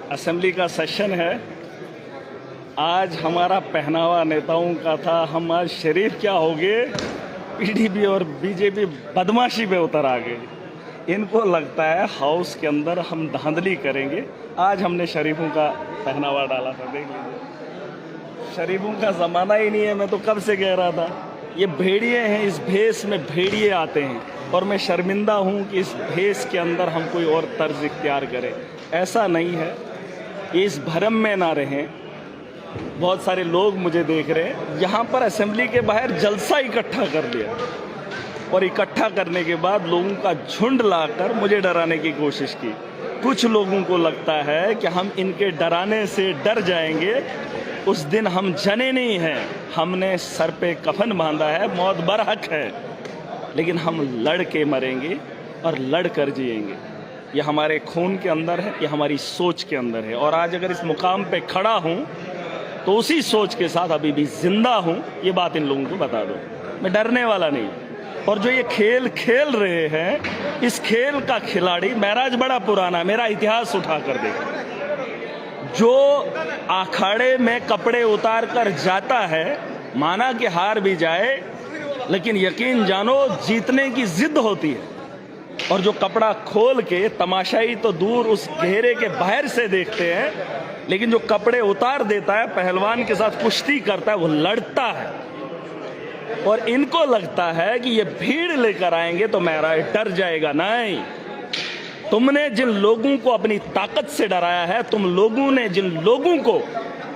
Assembly का session है। आज हमारा पहनावा नेताओं का था, हम आज शरीफ क्या हो गए, पीडीपी और बीजेपी बदमाशी पे उतर आ गए। इनको लगता है हाउस के अंदर हम धांधली करेंगे। आज हमने शरीफों का पहनावा डाला था, देख लीजिए। शरीफों का ज़माना ही नहीं है, मैं तो कब से कह रहा था। ये भेड़िए हैं, इस भेष में भेड़िए आते हैं और मैं शर्मिंदा हूँ कि इस भेष के अंदर हम कोई और तर्ज इख्तियार करें। ऐसा नहीं है, इस भरम में ना रहें। बहुत सारे लोग मुझे देख रहे हैं, यहाँ पर असेंबली के बाहर जलसा इकट्ठा कर लिया और इकट्ठा करने के बाद लोगों का झुंड लाकर मुझे डराने की कोशिश की। कुछ लोगों को लगता है कि हम इनके डराने से डर जाएंगे। उस दिन हम जने नहीं हैं, हमने सर पे कफन बांधा है, मौत बरहक है, लेकिन हम लड़ के मरेंगे और लड़ कर जिएंगे। ये हमारे खून के अंदर है, ये हमारी सोच के अंदर है। और आज अगर इस मुकाम पे खड़ा हूँ तो उसी सोच के साथ अभी भी जिंदा हूँ। ये बात इन लोगों को बता दो, मैं डरने वाला नहीं। और जो ये खेल खेल रहे हैं, इस खेल का खिलाड़ी महराज बड़ा पुराना, मेरा इतिहास उठा कर देखो। जो अखाड़े में कपड़े उतार कर जाता है, माना कि हार भी जाए, लेकिन यकीन जानो जीतने की जिद होती है। और जो कपड़ा खोल के तमाशाई तो दूर उस घेरे के बाहर से देखते हैं, लेकिन जो कपड़े उतार देता है, पहलवान के साथ कुश्ती करता है, वो लड़ता है। और इनको लगता है कि ये भीड़ लेकर आएंगे तो महराज डर जाएगा। नहीं, तुमने जिन लोगों को अपनी ताकत से डराया है, तुम लोगों ने जिन लोगों को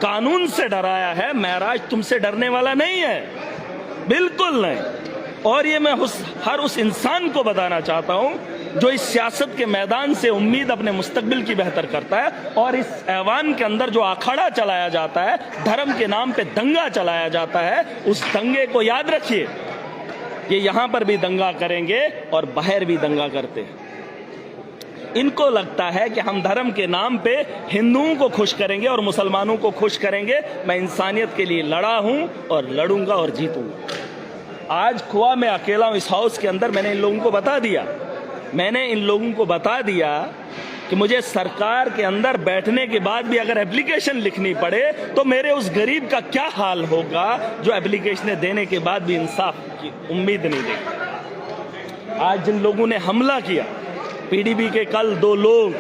कानून से डराया है, महराज तुमसे डरने वाला नहीं है, बिल्कुल नहीं। और ये मैं हर उस इंसान को बताना चाहता हूं जो इस सियासत के मैदान से उम्मीद अपने मुस्तकबिल की बेहतर करता है। और इस ऐवान के अंदर जो अखाड़ा चलाया जाता है, धर्म के नाम पे दंगा चलाया जाता है, उस दंगे को याद रखिए। ये यहां पर भी दंगा करेंगे और बाहर भी दंगा करते हैं। इनको लगता है कि हम धर्म के नाम पे हिंदुओं को खुश करेंगे और मुसलमानों को खुश करेंगे। मैं इंसानियत के लिए लड़ा हूं और लड़ूंगा और जीतूंगा। आज खुआ मैं अकेला हूं इस हाउस के अंदर। मैंने इन लोगों को बता दिया कि मुझे सरकार के अंदर बैठने के बाद भी अगर एप्लीकेशन लिखनी पड़े तो मेरे उस गरीब का क्या हाल होगा जो एप्लीकेशनें देने के बाद भी इंसाफ की उम्मीद नहीं देखता। आज जिन लोगों ने हमला किया, पीडीपी के कल 2 लोग,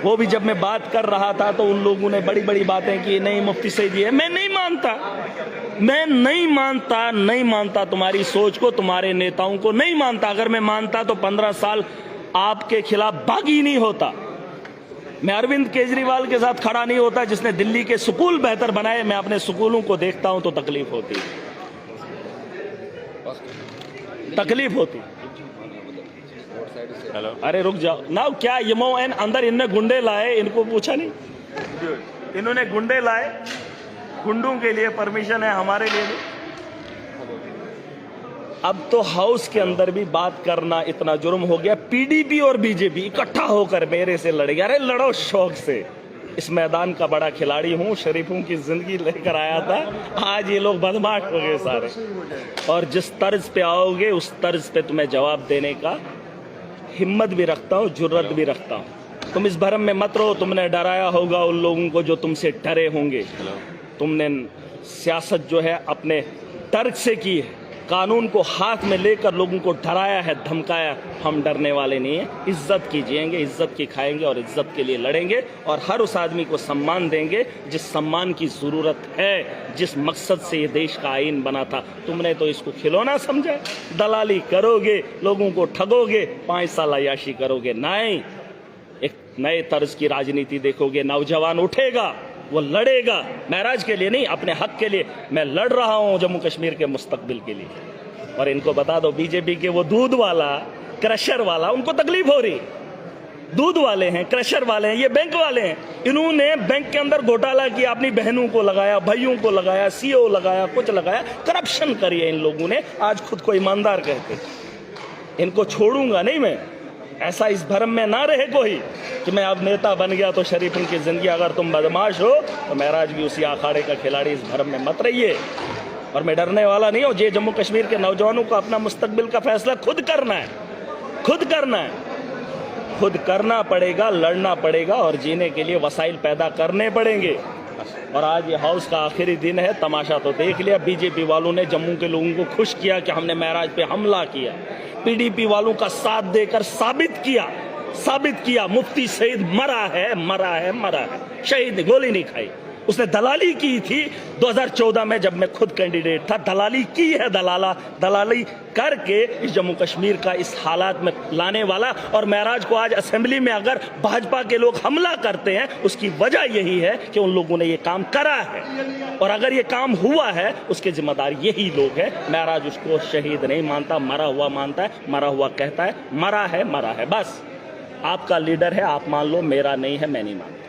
वो भी जब मैं बात कर रहा था तो उन लोगों ने बड़ी बड़ी बातें की। नहीं, मुफ्ती सईद है, मैं नहीं मानता तुम्हारी सोच को, तुम्हारे नेताओं को नहीं मानता। अगर मैं मानता तो 15 साल आपके खिलाफ बागी नहीं होता। मैं अरविंद केजरीवाल के साथ खड़ा नहीं होता जिसने दिल्ली के स्कूल बेहतर बनाए। मैं अपने स्कूलों को देखता हूं तो तकलीफ होती। हेलो, अरे रुक जाओ ना, क्या यमो एन अंदर इनने गुंडे लाए, इनको पूछा नहीं? इन्होंने गुंडे लाए, गुंडों के लिए परमिशन है, हमारे लिए नहीं। अब तो हाउस के अंदर भी बात करना इतना जुर्म हो गया। पीडीपी और बीजेपी इकट्ठा होकर मेरे से लड़ेगा। अरे लड़ो शौक से, इस मैदान का बड़ा खिलाड़ी हूं, शरीफों की जिंदगी लेकर आया था। आज ये लोग बदमाश हो गए सारे। और जिस तर्ज पे आओगे उस तर्ज पे तुम्हें जवाब देने का हिम्मत भी रखता हूं, जुर्रत भी रखता हूं। तुम इस भरम में मत रहो। तुमने डराया होगा उन लोगों को जो तुमसे डरे होंगे। तुमने सियासत जो है अपने तर्क से की है, कानून को हाथ में लेकर लोगों को डराया है, धमकाया। हम डरने वाले नहीं हैं। इज्जत की जिएंगे, इज्जत की खाएंगे और इज्जत के लिए लड़ेंगे। और हर उस आदमी को सम्मान देंगे जिस सम्मान की ज़रूरत है, जिस मकसद से ये देश का आईन बना था। तुमने तो इसको खिलौना समझा। दलाली करोगे, लोगों को ठगोगे, 5 साल अय्याशी करोगे। नहीं, एक नए तर्ज की राजनीति देखोगे। नौजवान उठेगा, वो लड़ेगा, महराज के लिए नहीं, अपने हक के लिए। मैं लड़ रहा हूं जम्मू कश्मीर के मुस्तकबिल के लिए। और इनको बता दो, बीजेपी के वो दूध वाला, क्रशर वाला, उनको तकलीफ हो रही। दूध वाले हैं, क्रशर वाले हैं, ये बैंक वाले हैं। इन्होंने बैंक के अंदर घोटाला किया, अपनी बहनों को लगाया, भाइयों को लगाया, सीओ लगाया, कुछ लगाया, करप्शन करी है इन लोगों ने। आज खुद को ईमानदार कहते। इनको छोड़ूंगा नहीं मैं। ऐसा इस भरम में ना रहे कोई कि मैं अब नेता बन गया तो शरीफों की जिंदगी। अगर तुम बदमाश हो तो महराज भी उसी अखाड़े का खिलाड़ी। इस भरम में मत रहिए। और मैं डरने वाला नहीं हूं। ये जम्मू कश्मीर के नौजवानों को अपना मुस्तकबिल का फैसला खुद करना है। खुद करना पड़ेगा, लड़ना पड़ेगा और जीने के लिए वसाइल पैदा करने पड़ेंगे। और आज ये हाउस का आखिरी दिन है। तमाशा तो देख लिया, बीजेपी वालों ने जम्मू के लोगों को खुश किया कि हमने महराज पे हमला किया। पीडीपी वालों का साथ देकर साबित किया मुफ्ती सईद मरा है। शहीद गोली नहीं खाई। उसने दलाली की थी 2014 में जब मैं खुद कैंडिडेट था। दलाली की है, दलाली करके इस जम्मू कश्मीर का इस हालात में लाने वाला। और महराज को आज असेंबली में अगर भाजपा के लोग हमला करते हैं, उसकी वजह यही है कि उन लोगों ने ये काम करा है। और अगर ये काम हुआ है, उसके जिम्मेदार यही लोग हैं। महराज उसको शहीद नहीं मानता, मरा हुआ मानता है, मरा हुआ कहता है। मरा है। बस आपका लीडर है, आप मान लो, मेरा नहीं है, मैं नहीं मानता।